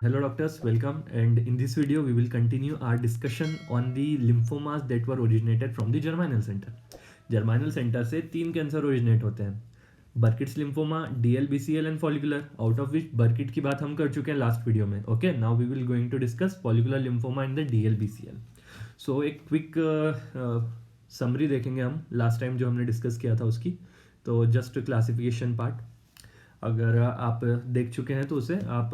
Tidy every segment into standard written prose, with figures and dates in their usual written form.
Hello doctors, welcome, and in this video we will continue our discussion on the lymphomas that were originated from the germinal center. Germinal center से तीन cancer originate होते हैं, Burkitt's lymphoma, DLBCL and follicular, out of which Burkitt की बात हम कर चुके हैं लास्ट वीडियो में. Okay, now we will going to discuss follicular lymphoma and the DLBCL. So एक क्विक समरी देखेंगे हम लास्ट टाइम जो हमने डिस्कस किया था उसकी. तो जस्ट क्लासिफिकेशन पार्ट अगर आप देख चुके हैं तो उसे आप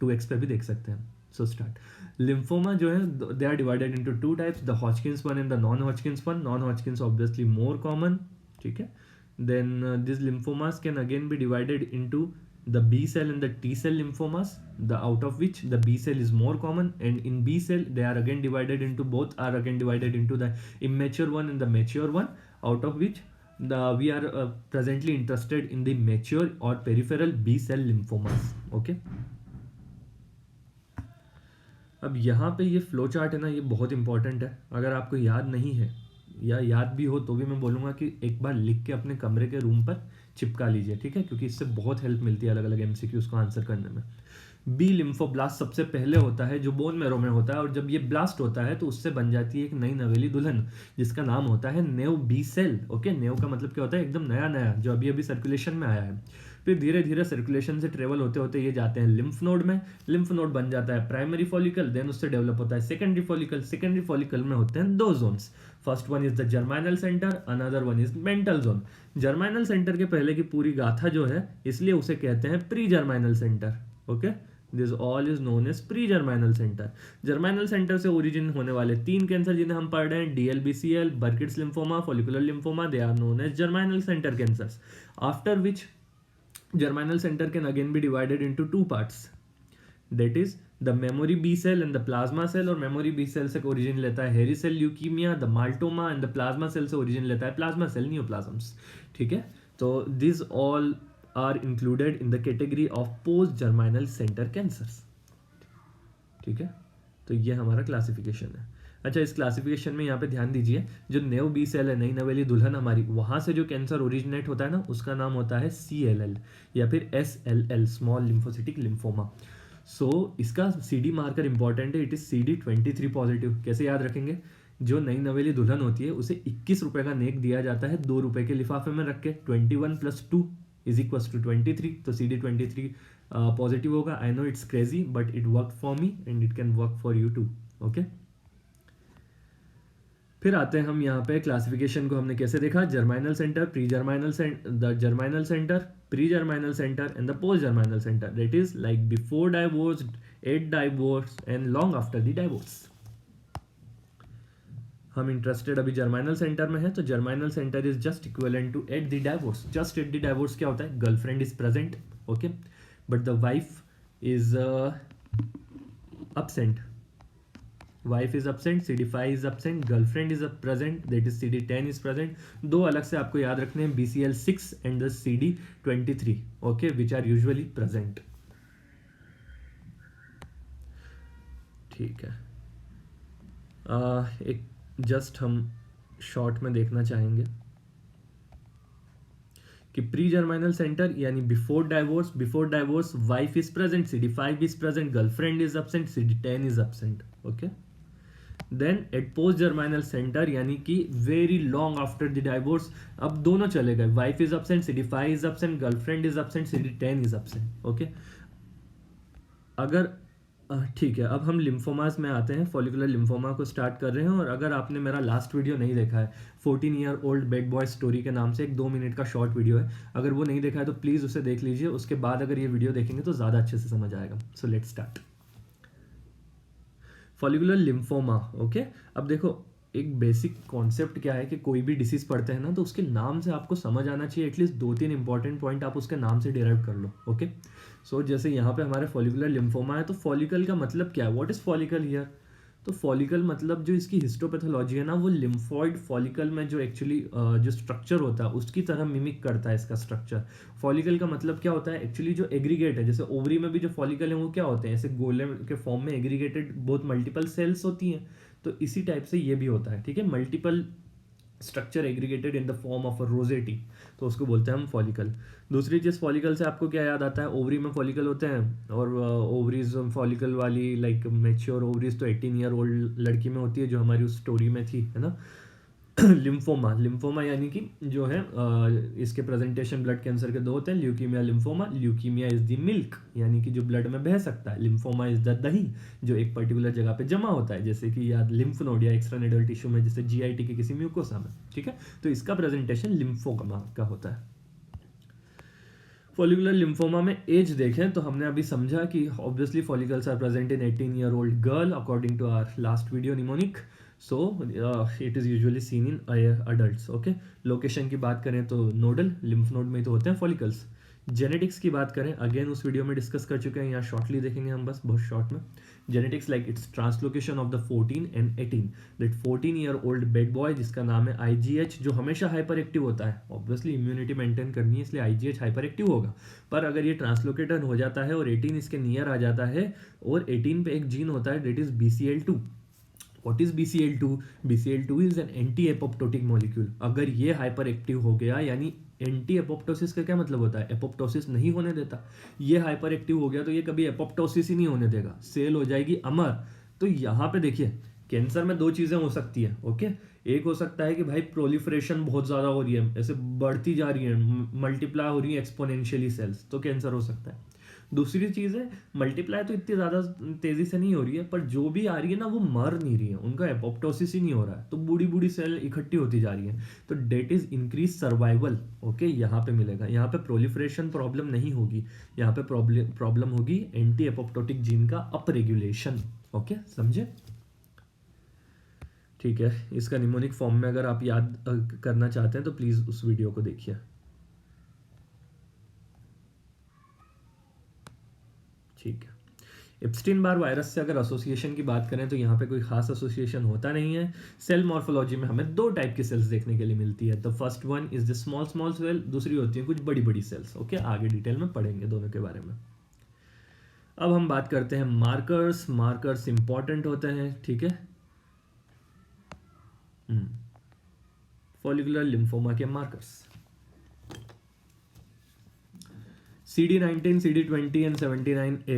2x पे भी देख सकते हैं. So start. लिम्फोमा जो है they are divided into two types, the Hodgkin's one and the non Hodgkin's one. Non Hodgkin's obviously more common, ठीक है. Then this lymphomas can again be divided into the B cell and the T cell lymphomas, the out of which the B cell is more common, and in B cell they are again divided into the immature one and the mature one, out of which we are presently interested in the mature or peripheral B cell lymphomas. Okay, अब यहाँ पे ये flow chart है ना, ये बहुत important है. अगर आपको याद नहीं है या याद भी हो तो भी मैं बोलूँगा कि एक बार लिख के अपने कमरे के रूम पर चिपका लीजिए, ठीक है, क्योंकि इससे बहुत हेल्प मिलती है अलग अलग MCQs को आंसर करने में. बी लिम्फोब्लास्ट सबसे पहले होता है जो बोन मैरो में होता है, और जब ये ब्लास्ट होता है तो उससे बन जाती है एक नई नवेली दुल्हन जिसका नाम होता है नेव बी सेल. ओके, नेव का मतलब क्या होता है? एकदम नया नया जो अभी अभी सर्कुलेशन में आया है. फिर धीरे धीरे सर्कुलेशन से ट्रेवल होते होते ये जाते हैं लिम्फ नोड में. लिम्फ नोड बन जाता है प्राइमरी फॉलिकल, देन उससे डेवलप होता है सेकेंडरी फॉलिकल. सेकेंडरी फॉलिकल में होते हैं दो zones. First one is the germinal centre, another one is mantle zone. Germinal centre के पहले की पूरी गाथा जो है, इसलिए उसे कहते हैं pre germinal centre. Okay, this all is known as pre germinal centre. Germinal centre से ओरिजिन होने वाले तीन कैंसर जिन्हें हम पढ़ रहे हैं, DLBCL, Burkitt's lymphoma, follicular lymphoma, they are known as germinal centre cancers. After which germinal center can again be divided into two parts, that is the memory B cell and the plasma cell. और memory B cell से origin लेता है hairy cell leukemia, the maltoma, and the plasma cell से origin लेता है plasma cell neoplasms. ठीक है, तो these all are included in the category of post germinal center cancers. ठीक है, तो ये हमारा क्लासिफिकेशन है. अच्छा, इस क्लासिफिकेशन में यहाँ पे ध्यान दीजिए, जो नेव बी सेल है, नई नवेली दुल्हन हमारी, वहाँ से जो कैंसर ओरिजिनेट होता है ना, उसका नाम होता है CLL या फिर SLL, स्मॉल लिम्फोसिटिक लिम्फोमा. सो इसका CD मार्कर इंपॉर्टेंट है, इट इज CD23 पॉजिटिव. कैसे याद रखेंगे? जो नई नवेली दुल्हन होती है उसे 21 रुपये का नेक दिया जाता है 2 रुपये के लिफाफे में रख के. 21 + 2 = 23, तो CD23 पॉजिटिव होगा. I know it's crazy but it work for me and it can work for you too. Okay, फिर आते हैं हम यहाँ पे क्लासिफिकेशन को. हमने कैसे देखा? Germinal centre, pre germinal centre, the germinal centre, pre germinal centre and the post germinal centre. That is like before divorce, at divorce and long after the divorce. हम इंटरेस्टेड अभी जर्माइनल सेंटर में है, तो germinal centre is just equivalent to at the divorce. Just at the divorce क्या होता है? Girlfriend is present, okay, but the wife is absent. Wife is absent, CD5 is absent, girlfriend is present, that is CD10 is present. दो अलग से आपको याद रखने हैं, BCL6 and the CD23, okay, which are usually present. ठीक है, एक जस्ट हम शॉर्ट में देखना चाहेंगे कि प्री जर्माइनल सेंटर यानी before divorce wife is present, CD5 is present, girlfriend is absent, CD10 is absent. Okay, then at post germinal centre यानी कि very long after the divorce, अब दोनों चले गए, wife is absent, CD5 is absent, girlfriend is absent, CD10 is absent. Okay, अगर ठीक है, अब हम लिम्फोमास में आते हैं. फॉलिकुलर लिम्फोमा को स्टार्ट कर रहे हैं. और अगर आपने मेरा लास्ट वीडियो नहीं देखा है, 14 year old bed boy story के नाम से एक 2 मिनट का शॉर्ट वीडियो है, अगर वो नहीं देखा है तो प्लीज़ उसे देख लीजिए. उसके बाद अगर ये वीडियो देखेंगे तो ज़्यादा अच्छे से समझ आएगा. So let's start. Follicular lymphoma. Okay, अब देखो एक बेसिक कॉन्सेप्ट क्या है कि कोई भी डिसीज पढ़ते हैं ना, तो उसके नाम से आपको समझ आना चाहिए. एटलीस्ट 2-3 इंपॉर्टेंट पॉइंट आप उसके नाम से डिराइव कर लो. ओके, सो जैसे यहाँ पे हमारे फॉलिकुलर लिम्फोमा है, तो फॉलिकल का मतलब क्या है? What is follicle here? तो फॉलिकल मतलब जो इसकी हिस्टोपैथोलॉजी है ना, वो लिम्फॉइड फॉलिकल में जो एक्चुअली जो स्ट्रक्चर होता है उसकी तरह मिमिक करता है इसका स्ट्रक्चर. फॉलिकल का मतलब क्या होता है? एक्चुअली जो एग्रीगेट है, जैसे ओवरी में भी जो फॉलिकल है वो क्या होते हैं? ऐसे गोले के फॉर्म में एग्रीगेटेड बहुत मल्टीपल सेल्स होती हैं. तो इसी टाइप से ये भी होता है. ठीक है, multiple structure aggregated in the form of a Rossetti, तो उसको बोलते हैं हम फॉलिकल। दूसरी चीज़ फॉलिकल से आपको क्या याद आता है, ओवरी में फॉलिकल होते हैं, और ओवरीज फॉलिकल वाली लाइक मेच्योर ओवरीज तो 18 ईयर ओल्ड लड़की में होती है, जो हमारी उस स्टोरी में थी, है ना। लिम्फोमा, लिम्फोमा यानी कि जो है इसके प्रेजेंटेशन ब्लड कैंसर के दो होते हैं, leukaemia lymphoma. Leukaemia is the milk, यानी कि जो ब्लड में बह सकता है। लिम्फोमा इज द दही, जो एक पर्टिकुलर जगह पे जमा होता है, जैसे कि याद लिम्फ नोड या एक्स्ट्रानेडल टिश्यू में, जैसे जीआईटी के किसी म्यूकोसा में, ठीक है। तो इसका प्रेजेंटेशन लिम्फोमा का होता है। फॉलिकुलर लिम्फोमा में एज देखें तो हमने अभी समझा कि obviously follicles are present in 18 year old girl according to our last video mnemonic. So it is usually seen in adults. Okay, location की बात करें तो नोडल लिम्फ नोड में तो होते हैं फॉलिकल्स। जेनेटिक्स की बात करें, अगेन उस वीडियो में डिस्कस कर चुके हैं, यहाँ शॉर्टली देखेंगे हम, बस बहुत शॉर्ट में। Genetics like it's translocation of the 14 and 18, that 14 year old bed boy जिसका नाम है IGH, जो हमेशा हाइपर एक्टिव होता है, ऑब्वियसली इम्यूनिटी मेंटेन करनी है इसलिए IGH हाइपर एक्टिव होगा। पर अगर ये ट्रांसलोकेटेड हो जाता है और 18 इसके नियर आ जाता है, और 18 पे एक जीन होता है that is BCL2। What is BCL2? BCL2 is an anti apoptotic molecule. अगर ये हाइपर एक्टिव हो गया, यानी एंटी एपोप्टोसिस का क्या मतलब होता है, एपोप्टोसिस नहीं होने देता। ये हाइपर एक्टिव हो गया तो ये कभी एपोप्टोसिस ही नहीं होने देगा, सेल हो जाएगी अमर। तो यहाँ पे देखिए, कैंसर में दो चीज़ें हो सकती है। ओके, एक हो सकता है कि भाई प्रोलिफरेशन बहुत ज़्यादा हो रही है, ऐसे बढ़ती जा रही है, मल्टीप्लाई हो रही है एक्सपोनेंशियली सेल्स, तो कैंसर हो सकता है। दूसरी चीज़ है, मल्टीप्लाई तो इतनी ज़्यादा तेज़ी से नहीं हो रही है, पर जो भी आ रही है ना वो मर नहीं रही है, उनका एपोप्टोसिस ही नहीं हो रहा है, तो बूढ़ी बूढ़ी सेल इकट्ठी होती जा रही है, तो that is increase survival. Okay, यहाँ पे मिलेगा, यहाँ पे प्रोलिफरेशन प्रॉब्लम नहीं होगी, यहाँ पे प्रॉब्लम होगी एंटी एपोप्टोटिक जीन का अप रेगुलेशन। ओके, समझे? ठीक है, इसका निमोनिक फॉर्म में अगर आप याद करना चाहते हैं तो प्लीज़ उस वीडियो को देखिए। ठीक है, एप्स्टीन बार वायरस से अगर एसोसिएशन की बात करें तो यहाँ पे कोई खास एसोसिएशन होता नहीं है। सेल मॉर्फोलॉजी में हमें दो टाइप की सेल्स देखने के लिए मिलती है। The first one is the small small cell, दूसरी होती है कुछ बड़ी बड़ी सेल्स। ओके, आगे डिटेल में पढ़ेंगे दोनों के बारे में। अब हम बात करते हैं मार्कर्स। मार्कर्स इंपॉर्टेंट होते हैं, ठीक है। फॉलिकुलर लिम्फोमा के markers CD19, CD20 and 79A,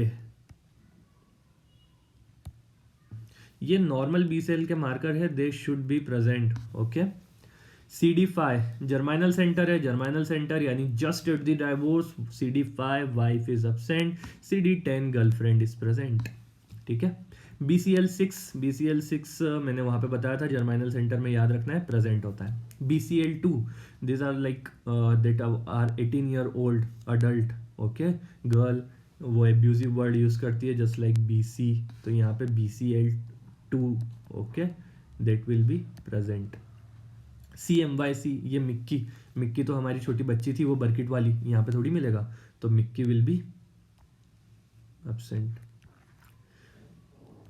ये नॉर्मल बी सेल के मार्कर है, they should be present. Okay, CD5 germinal centre है, जर्माइनल सेंटर यानी just at the divorce, CD5 wife is absent, CD10 girlfriend is present, ठीक है। BCL6 मैंने वहाँ पे बताया था जर्माइनल सेंटर में, याद रखना है, प्रेजेंट होता है। BCL2 this are like that are 18 year old adult, okay, girl, वो एब्यूजिव वर्ड यूज करती है जस्ट लाइक BC, तो यहाँ पे BCL2, okay, that will be present. CMYC, ये मिक्की तो हमारी छोटी बच्ची थी, वो बर्किट वाली, यहाँ पे थोड़ी मिलेगा, तो Mickey will be absent.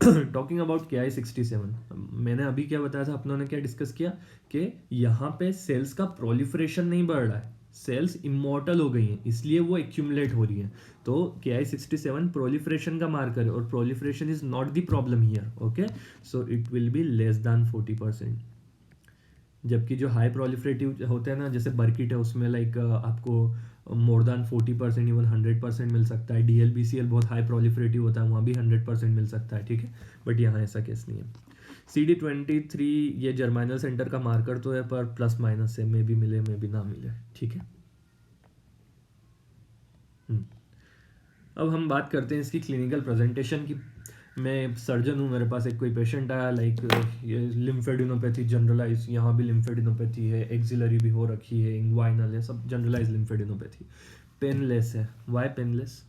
Talking about KI67, मैंने अभी क्या बताया था, अपनों ने क्या डिस्कस किया कि यहाँ पे सेल्स का प्रोलिफरेशन नहीं बढ़ रहा है, सेल्स इमॉर्टल हो गई हैं, इसलिए वो एक्यूमुलेट हो रही हैं। तो KI67 प्रोलिफरेशन का मार्कर है, और proliferation is not the problem here. Okay, so it will be less than 40%। जबकि जो हाई प्रोलिफरेटिव होते हैं ना, जैसे बर्किट है, उसमें लाइक आपको मोर देन 40%, इवन 100% मिल सकता है। DLBCL बहुत हाई प्रोलिफरेटिव होता है, वहाँ भी 100% मिल सकता है, ठीक है, बट यहाँ ऐसा केस नहीं है। CD23 ये जर्माइनल सेंटर का मार्कर तो है, पर प्लस माइनस है, मे भी मिले मे भी ना मिले, ठीक है। अब हम बात करते हैं इसकी क्लिनिकल प्रेजेंटेशन की। मैं सर्जन हूँ, मेरे पास एक कोई पेशेंट आया, लाइक ये लिम्फेडिनोपैथी जनरलाइज, यहाँ भी लिम्फेडिनोपैथी है, एक्सिलरी भी हो रखी है, इंग्वाइनल है, सब जनरलाइज लिम्फेडिनोपैथी। पेनलेस है। Why painless?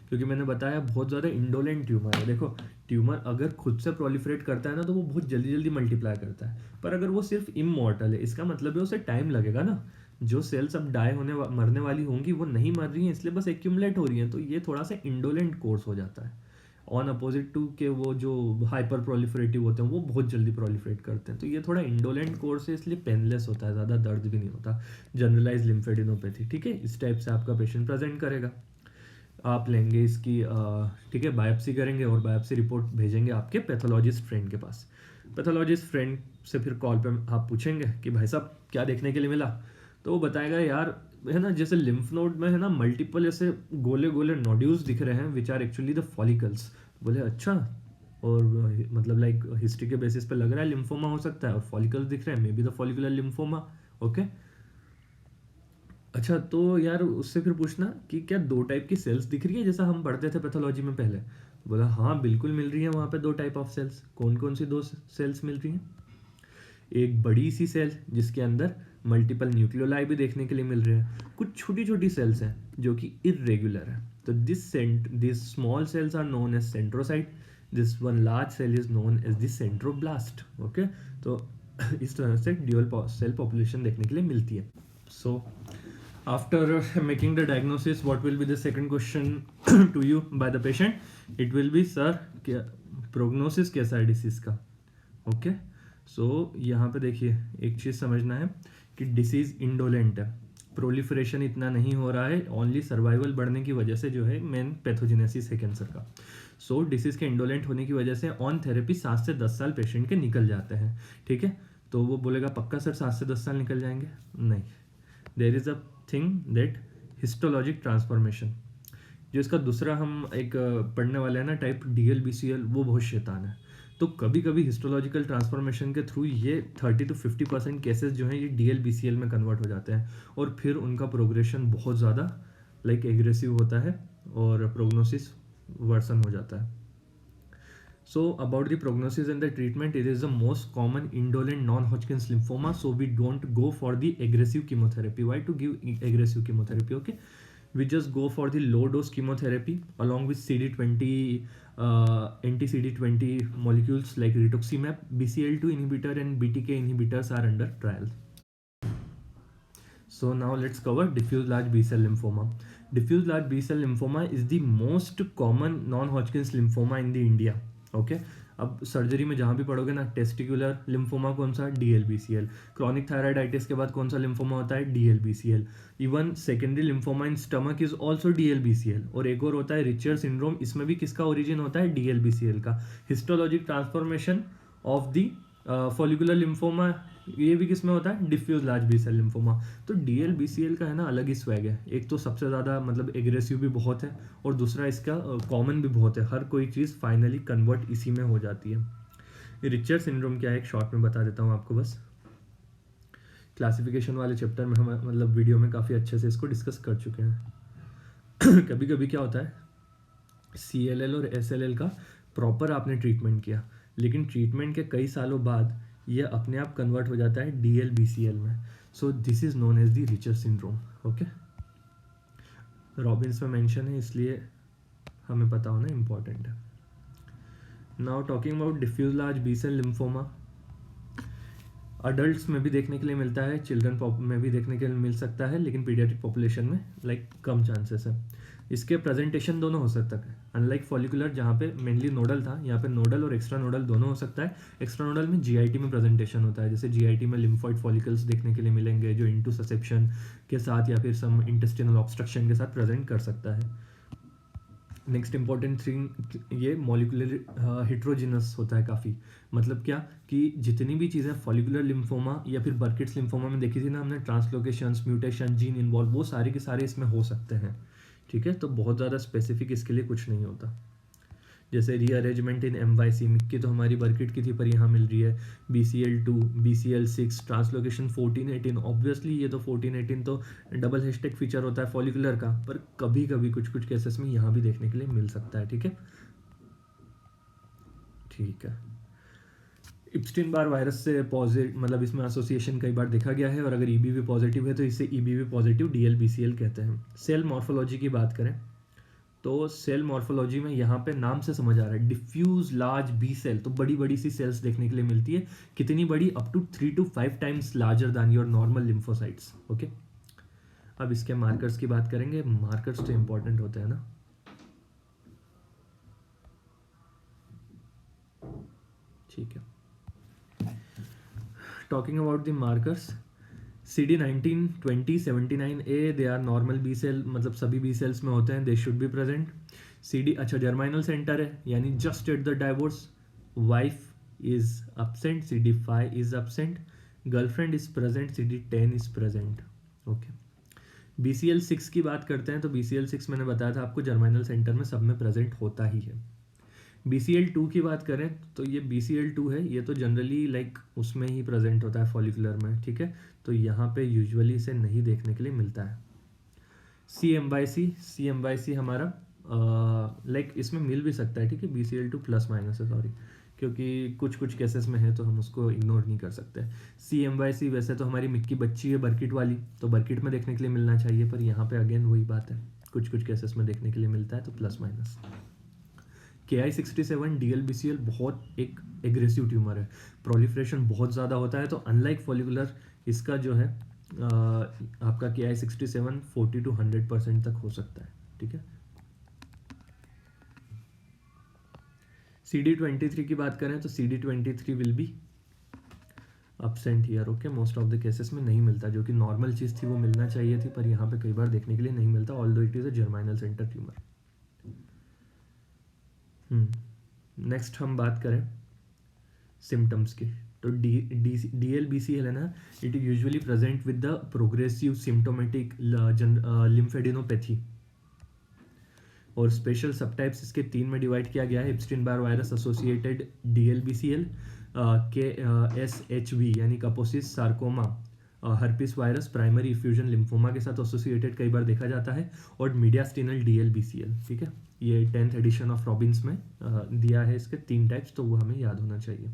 क्योंकि मैंने बताया बहुत ज़्यादा इंडोलेंट ट्यूमर है। देखो, ट्यूमर अगर खुद से प्रोलिफरेट करता है ना, तो वो बहुत जल्दी जल्दी मल्टीप्लाई करता है, पर अगर वो सिर्फ इमॉर्टल है, इसका मतलब है उसे टाइम लगेगा ना। जो सेल्स अब डाई होने मरने वाली होंगी वो नहीं मर रही हैं, इसलिए बस एक्यूमुलेट हो रही हैं, तो ये थोड़ा सा इंडोलेंट कोर्स हो जाता है। ऑन अपोजिट टू के वो जो हाइपर प्रोलिफरेटिव होते हैं वो बहुत जल्दी प्रोलिफरेट करते हैं, तो ये थोड़ा इंडोलेंट कोर्स है, इसलिए पेनलेस होता है, ज़्यादा दर्द भी नहीं होता। जनरलाइज लिम्फेडिनोपैथी, ठीक है, इस टाइप से आपका पेशेंट प्रेजेंट करेगा। आप लेंगे इसकी, ठीक है, बायोप्सी करेंगे और बायोप्सी रिपोर्ट भेजेंगे आपके पैथोलॉजिस्ट फ्रेंड के पास। पैथोलॉजिस्ट फ्रेंड से फिर कॉल पे आप पूछेंगे कि भाई साहब क्या देखने के लिए मिला, तो वो बताएगा यार है ना, जैसे लिम्फ नोड में है ना मल्टीपल ऐसे गोले गोले नोड्यूल्स दिख रहे हैं which are actually the follicles. बोले अच्छा, और मतलब लाइक हिस्ट्री के बेसिस पे लग रहा है लिम्फोमा हो सकता है, और फॉलिकल्स दिख रहे हैं, may be the follicular lymphoma. Okay, अच्छा तो यार उससे फिर पूछना कि क्या 2 टाइप की सेल्स दिख रही है जैसा हम पढ़ते थे पैथोलॉजी में पहले। बोला हाँ बिल्कुल मिल रही है वहाँ पे 2 टाइप ऑफ सेल्स। कौन कौन सी 2 सेल्स मिल रही हैं? एक बड़ी सी सेल जिसके अंदर मल्टीपल न्यूक्लियोलाई भी देखने के लिए मिल रहे हैं, कुछ छोटी छोटी सेल्स हैं जो कि इरेगुलर है। तो this small cells are known as centrocyte, this one large cell is known as the centroblast. Okay, तो इस तरह से ड्यूअल सेल पॉपुलेशन देखने के लिए मिलती है। सो after making the diagnosis, what will be the second question to you by the patient? It will be sir क्या prognosis कैसा है डिसीज का। ओके, सो यहाँ पे देखिए एक चीज़ समझना है कि डिसीज इंडोलेंट है, प्रोलिफरेशन इतना नहीं हो रहा है, ओनली सर्वाइवल बढ़ने की वजह से जो है मेन पैथोजेनेसिस है कैंसर का। सो डिसीज के इंडोलेंट होने की वजह से ऑन थेरेपी 7 से 10 साल पेशेंट के निकल जाते हैं। ठीक है, तो वो बोलेगा पक्का सर 7 से 10 साल निकल जाएंगे? नहीं, there is a thing that histologic transformation, जो इसका दूसरा हम एक पढ़ने वाले हैं ना टाइप DLBCL, वो बहुत शैतान है। तो कभी कभी हिस्टोलॉजिकल ट्रांसफॉर्मेशन के थ्रू ये 30 to 50% केसेस जो हैं ये DLBCL में कन्वर्ट हो जाते हैं, और फिर उनका प्रोग्रेशन बहुत ज़्यादा लाइक एग्रेसिव होता है और प्रोग्नोसिस वर्सन हो जाता है। So about the prognosis and the treatment, it is the most common indolent non-Hodgkin's lymphoma. So we don't go for the aggressive chemotherapy. Why to give aggressive chemotherapy? Okay, we just go for the low dose chemotherapy along with CD20 anti-CD20 molecules like rituximab, BCL2 inhibitor and BTK inhibitors are under trial. So now let's cover diffuse large B-cell lymphoma. Diffuse large B-cell lymphoma is the most common non-Hodgkin's lymphoma in the India. Okay, अब surgery में जहाँ भी पढ़ोगे ना, testicular lymphoma कौन सा? DLBCL। Chronic thyroiditis के बाद कौन सा लिम्फोमा होता है? DLBCL। Even secondary lymphoma in stomach is also DLBCL। और एक और होता है रिचर सिंड्रोम, इसमें भी किसका ओरिजिन होता है? DLBCL का। Histologic transformation of the follicular lymphoma, ये भी किस में होता है? Diffuse large B cell lymphoma. तो DLBCL का है ना अलग ही स्वैग है, एक तो सबसे ज़्यादा मतलब एग्रेसिव भी बहुत है, और दूसरा इसका कॉमन भी बहुत है, हर कोई चीज़ फाइनली कन्वर्ट इसी में हो जाती है। रिचर सिंड्रोम क्या है एक शॉर्ट में बता देता हूँ आपको बस। क्लासिफिकेशन वाले चैप्टर में हम मतलब वीडियो में काफ़ी अच्छे से इसको डिस्कस कर चुके हैं। कभी कभी क्या होता है, CLL और SLL का प्रॉपर आपने ट्रीटमेंट किया, लेकिन ट्रीटमेंट के कई सालों बाद ये अपने आप कन्वर्ट हो जाता है DLBCL में। So this is known as the Richter syndrome. Okay, Robbins में मेंशन है इसलिए हमें पता होना इम्पॉर्टेंट है। Now talking about diffuse large B cell lymphoma, adults में भी देखने के लिए मिलता है, चिल्ड्रन में भी देखने के लिए मिल सकता है, लेकिन पीडियाट्रिक पॉपुलेशन में लाइक कम चांसेस है। इसके प्रेजेंटेशन दोनों हो सकता है, अनलाइक फॉलिकुलर जहाँ पे मेनली नोडल था, यहाँ पे नोडल और एक्स्ट्रा नोडल दोनों हो सकता है। एक्स्ट्रा नोडल में GIT में प्रेजेंटेशन होता है, जैसे GIT में लिम्फॉइड फॉलिकल्स देखने के लिए मिलेंगे जो इंटू ससेप्शन के साथ या फिर सम इंटेस्टिनल ऑब्स्ट्रक्शन के साथ प्रेजेंट कर सकता है। नेक्स्ट इंपॉर्टेंट थिंग, ये मॉलिकुलर हिट्रोजिनस होता है काफ़ी, मतलब क्या कि जितनी भी चीज़ें फॉलिकुलर लिम्फोमा या फिर बर्किट्स लिम्फोमा में देखी थी ना हमने, ट्रांसलोकेशंस, म्यूटेशन, जीन इन्वॉल्व, वो सारे के सारे इसमें हो सकते हैं। ठीक है, तो बहुत ज़्यादा स्पेसिफिक इसके लिए कुछ नहीं होता। जैसे रीअरेंजमेंट इन MYC मिक्की तो हमारी बर्किट की थी पर यहाँ मिल रही है, BCL2, BCL6, ट्रांसलोकेशन 14-18, ऑब्वियसली ये तो 14-18 तो डबल हैशटैग फीचर होता है फॉलिकुलर का, पर कभी कभी कुछ कुछ केसेस में यहाँ भी देखने के लिए मिल सकता है। ठीक है, ठीक है। इप्स्टीन बार वायरस से पॉजिटिव मतलब इसमें एसोसिएशन कई बार देखा गया है, और अगर EBV पॉजिटिव है तो इसे EBV पॉजिटिव DLBCL कहते हैं। सेल मॉर्फोलॉजी की बात करें तो सेल मॉर्फोलॉजी में यहाँ पे नाम से समझ आ रहा है डिफ्यूज लार्ज बी सेल, तो बड़ी बड़ी सी सेल्स देखने के लिए मिलती है। कितनी बड़ी? Up to 3 to 5 times larger than your normal lymphocytes. Okay, अब इसके मार्कर्स की बात करेंगे। मार्कर्स तो इंपॉर्टेंट होते हैं ना, ठीक है। Talking about the markers, CD19, 20, 79A they are normal B cell, मतलब सभी बी सेल्स में होते हैं, they should be present. CD अच्छा जर्माइनल सेंटर है, यानी just at the divorce wife is absent, CD5 is absent, girlfriend is present, CD10 is present. Okay, BCl6 की बात करते हैं तो BCl6 मैंने बताया था आपको जर्माइनल सेंटर में सब में प्रेजेंट होता ही है। BCl2 की बात करें तो ये BCl2 है, ये तो जनरली लाइक उसमें ही प्रेजेंट होता है फॉलिकुलर में, ठीक है, तो यहाँ पे यूजुअली इसे नहीं देखने के लिए मिलता है। CMYC हमारा लाइक इसमें मिल भी सकता है, ठीक है, BCl2 प्लस माइनस है, सॉरी, क्योंकि कुछ कुछ केसेस में है तो हम उसको इग्नोर नहीं कर सकते। CMYC वैसे तो हमारी मिक्की बच्ची है बर्किट वाली, तो बर्किट में देखने के लिए मिलना चाहिए, पर यहाँ पे अगेन वही बात है, कुछ कुछ केसेस में देखने के लिए मिलता है तो प्लस माइनस। Ki67 DLBCL बहुत एक एग्रेसिव ट्यूमर है, प्रोलिफरेशन बहुत ज़्यादा होता है, तो अनलाइक फॉलिकुलर इसका जो है आपका Ki67 40 to 100% तक हो सकता है, ठीक है। CD23 की बात करें तो CD23 will be absent here, okay, most of the cases में नहीं मिलता, जो कि नॉर्मल चीज़ थी वो मिलना चाहिए थी, पर यहाँ पे कई बार देखने के लिए नहीं मिलता, although it is a germinal centre tumour. Next हम बात करें सिम्टम्स की, तो DLBCL है ना, it is usually present with the progressive symptomatic lymphadenopathy, और स्पेशल सबटाइप्स इसके 3 में डिवाइड किया गया है, Epstein Barr virus associated DLBCL, KSHV यानी Kaposi's sarcoma, herpes virus primary effusion lymphoma के साथ एसोसिएटेड कई बार देखा जाता है, और मीडियास्टिनल DLBCL, ठीक है, ये 10th एडिशन ऑफ रॉबिन्स में दिया है इसके 3 टाइप्स, तो वो हमें याद होना चाहिए।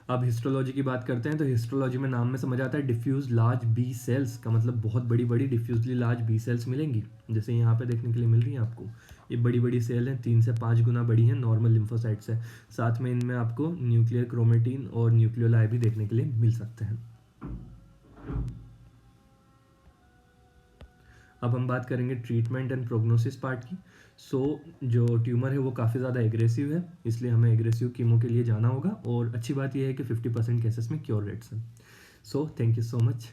अब हिस्टोलॉजी की बात करते हैं, तो हिस्टोलॉजी में नाम में समझ आता है डिफ्यूज लार्ज बी सेल्स का मतलब बहुत बड़ी बड़ी डिफ्यूजली लार्ज बी सेल्स मिलेंगी, जैसे यहाँ पे देखने के लिए मिल रही है आपको, ये बड़ी बड़ी सेल हैं, 3 से 5 गुना बड़ी हैं नॉर्मल लिम्फोसाइट से, साथ में इनमें आपको न्यूक्लियर क्रोमेटिन और न्यूक्लियोलाई भी देखने के लिए मिल सकते हैं। अब हम बात करेंगे ट्रीटमेंट एंड प्रोग्नोसिस पार्ट की। जो ट्यूमर है वो काफ़ी ज़्यादा एग्रेसिव है, इसलिए हमें एग्रेसिव कीमो के लिए जाना होगा, और अच्छी बात यह है कि 50% केसेस में क्योर रेट्स हैं। Thank you so much.